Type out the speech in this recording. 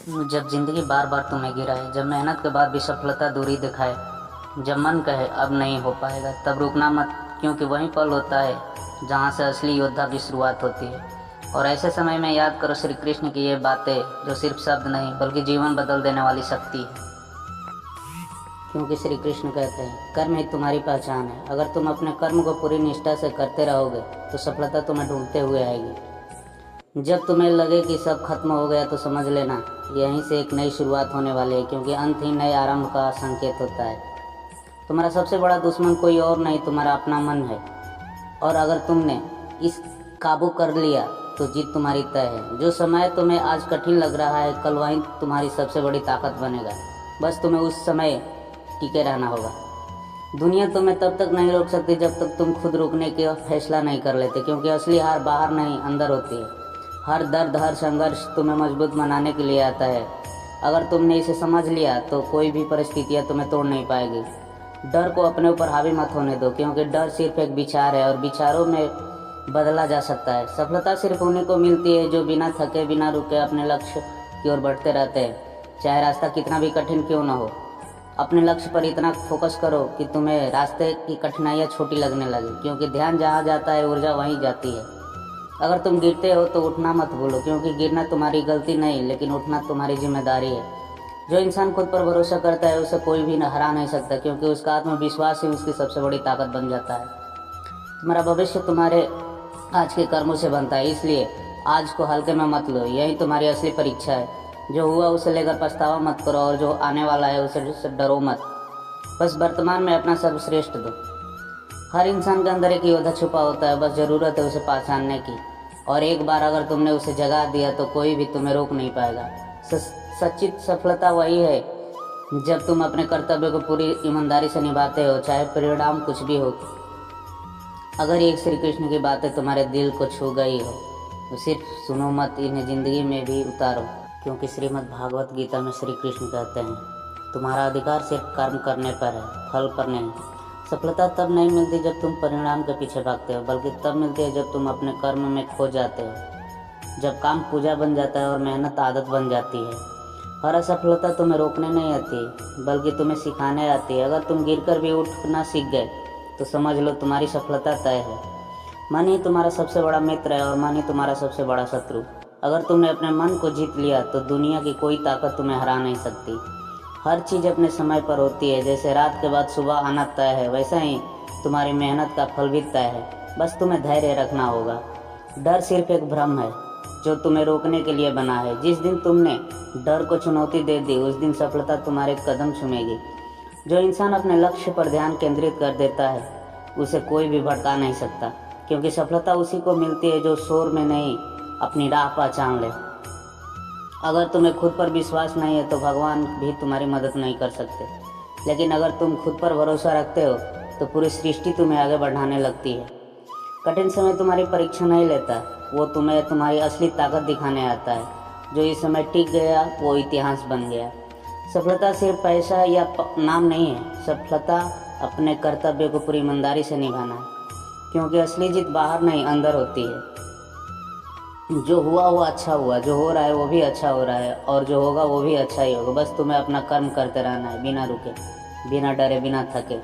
जब ज़िंदगी बार बार तुम्हें गिराए, जब मेहनत के बाद भी सफलता दूरी दिखाए, जब मन कहे अब नहीं हो पाएगा, तब रुकना मत, क्योंकि वही पल होता है जहाँ से असली योद्धा की शुरुआत होती है। और ऐसे समय में याद करो श्री कृष्ण की ये बातें, जो सिर्फ शब्द नहीं बल्कि जीवन बदल देने वाली शक्ति है। क्योंकि श्री कृष्ण कहते हैं, कर्म ही तुम्हारी पहचान है। अगर तुम अपने कर्म को पूरी निष्ठा से करते रहोगे तो सफलता तुम्हें ढूंढते हुए आएगी। जब तुम्हें लगे कि सब खत्म हो गया तो समझ लेना यहीं से एक नई शुरुआत होने वाली है, क्योंकि अंत ही नए आरंभ का संकेत होता है। तुम्हारा सबसे बड़ा दुश्मन कोई और नहीं, तुम्हारा अपना मन है। और अगर तुमने इस काबू कर लिया तो जीत तुम्हारी तय है। जो समय तुम्हें आज कठिन लग रहा है, कल वहीं तुम्हारी सबसे बड़ी ताकत बनेगा। बस तुम्हें उस समय टिके रहना होगा। दुनिया तुम्हें तब तक नहीं रोक सकती जब तक तुम खुद रुकने का फैसला नहीं कर लेते, क्योंकि असली हार बाहर नहीं अंदर होती है। हर दर्द, हर संघर्ष तुम्हें मजबूत बनाने के लिए आता है। अगर तुमने इसे समझ लिया तो कोई भी परिस्थितियाँ तुम्हें तोड़ नहीं पाएगी। डर को अपने ऊपर हावी मत होने दो, क्योंकि डर सिर्फ एक विचार है और विचारों में बदला जा सकता है। सफलता सिर्फ उन्हीं को मिलती है जो बिना थके, बिना रुके अपने लक्ष्य की ओर बढ़ते रहते हैं, चाहे रास्ता कितना भी कठिन क्यों न हो। अपने लक्ष्य पर इतना फोकस करो कि तुम्हें रास्ते की कठिनाइयाँ छोटी लगने लगे, क्योंकि ध्यान जहाँ जाता है ऊर्जा वहीं जाती है। अगर तुम गिरते हो तो उठना मत भूलो, क्योंकि गिरना तुम्हारी गलती नहीं लेकिन उठना तुम्हारी जिम्मेदारी है। जो इंसान खुद पर भरोसा करता है उसे कोई भी हरा नहीं सकता, क्योंकि उसका आत्मविश्वास ही उसकी सबसे बड़ी ताकत बन जाता है। तुम्हारा भविष्य तुम्हारे आज के कर्मों से बनता है, इसलिए आज को हल्के में मत लो। यही तुम्हारी असली परीक्षा है। जो हुआ उसे लेकर पछतावा मत करो और जो आने वाला है उसे डरो मत। बस वर्तमान में अपना सर्वश्रेष्ठ दो। हर इंसान के अंदर एक योद्धा छुपा होता है, बस ज़रूरत है उसे पहचानने की। और एक बार अगर तुमने उसे जगा दिया तो कोई भी तुम्हें रोक नहीं पाएगा। सच्ची सफलता वही है जब तुम अपने कर्तव्य को पूरी ईमानदारी से निभाते हो, चाहे परिणाम कुछ भी हो। अगर एक श्री कृष्ण की बातें तुम्हारे दिल को छू गई हो तो सिर्फ सुनो मत, इन्हें ज़िंदगी में भी उतारो। क्योंकि श्रीमद् भागवत गीता में श्री कृष्ण कहते हैं, तुम्हारा अधिकार सिर्फ कर्म करने पर है, फल पर नहीं। सफलता तब नहीं मिलती जब तुम परिणाम के पीछे भागते हो, बल्कि तब मिलती है जब तुम अपने कर्म में खो जाते हो। जब काम पूजा बन जाता है और मेहनत आदत बन जाती है। हर असफलता तुम्हें रोकने नहीं आती बल्कि तुम्हें सिखाने आती है। अगर तुम गिरकर भी उठना सीख गए तो समझ लो तुम्हारी सफलता तय है। मन ही तुम्हारा सबसे बड़ा मित्र है और मन ही तुम्हारा सबसे बड़ा शत्रु। अगर तुमने अपने मन को जीत लिया तो दुनिया की कोई ताकत तुम्हें हरा नहीं सकती। हर चीज़ अपने समय पर होती है। जैसे रात के बाद सुबह आना तय है, वैसा ही तुम्हारी मेहनत का फल भी तय है। बस तुम्हें धैर्य रखना होगा। डर सिर्फ एक भ्रम है जो तुम्हें रोकने के लिए बना है। जिस दिन तुमने डर को चुनौती दे दी उस दिन सफलता तुम्हारे कदम चूमेगी। जो इंसान अपने लक्ष्य पर ध्यान केंद्रित कर देता है उसे कोई भी भटका नहीं सकता, क्योंकि सफलता उसी को मिलती है जो शोर में नहीं अपनी राह पहचान ले। अगर तुम्हें खुद पर विश्वास नहीं है तो भगवान भी तुम्हारी मदद नहीं कर सकते, लेकिन अगर तुम खुद पर भरोसा रखते हो तो पूरी सृष्टि तुम्हें आगे बढ़ाने लगती है। कठिन समय तुम्हारी परीक्षा नहीं लेता, वो तुम्हें तुम्हारी असली ताकत दिखाने आता है। जो इस समय टिक गया वो इतिहास बन गया। सफलता सिर्फ पैसा या नाम नहीं है, सफलता अपने कर्तव्य को पूरी ईमानदारी से निभाना है, क्योंकि असली जीत बाहर नहीं अंदर होती है। जो हुआ वो अच्छा हुआ, जो हो रहा है वो भी अच्छा हो रहा है और जो होगा वो भी अच्छा ही होगा। बस तुम्हें अपना कर्म करते रहना है, बिना रुके, बिना डरे, बिना थके।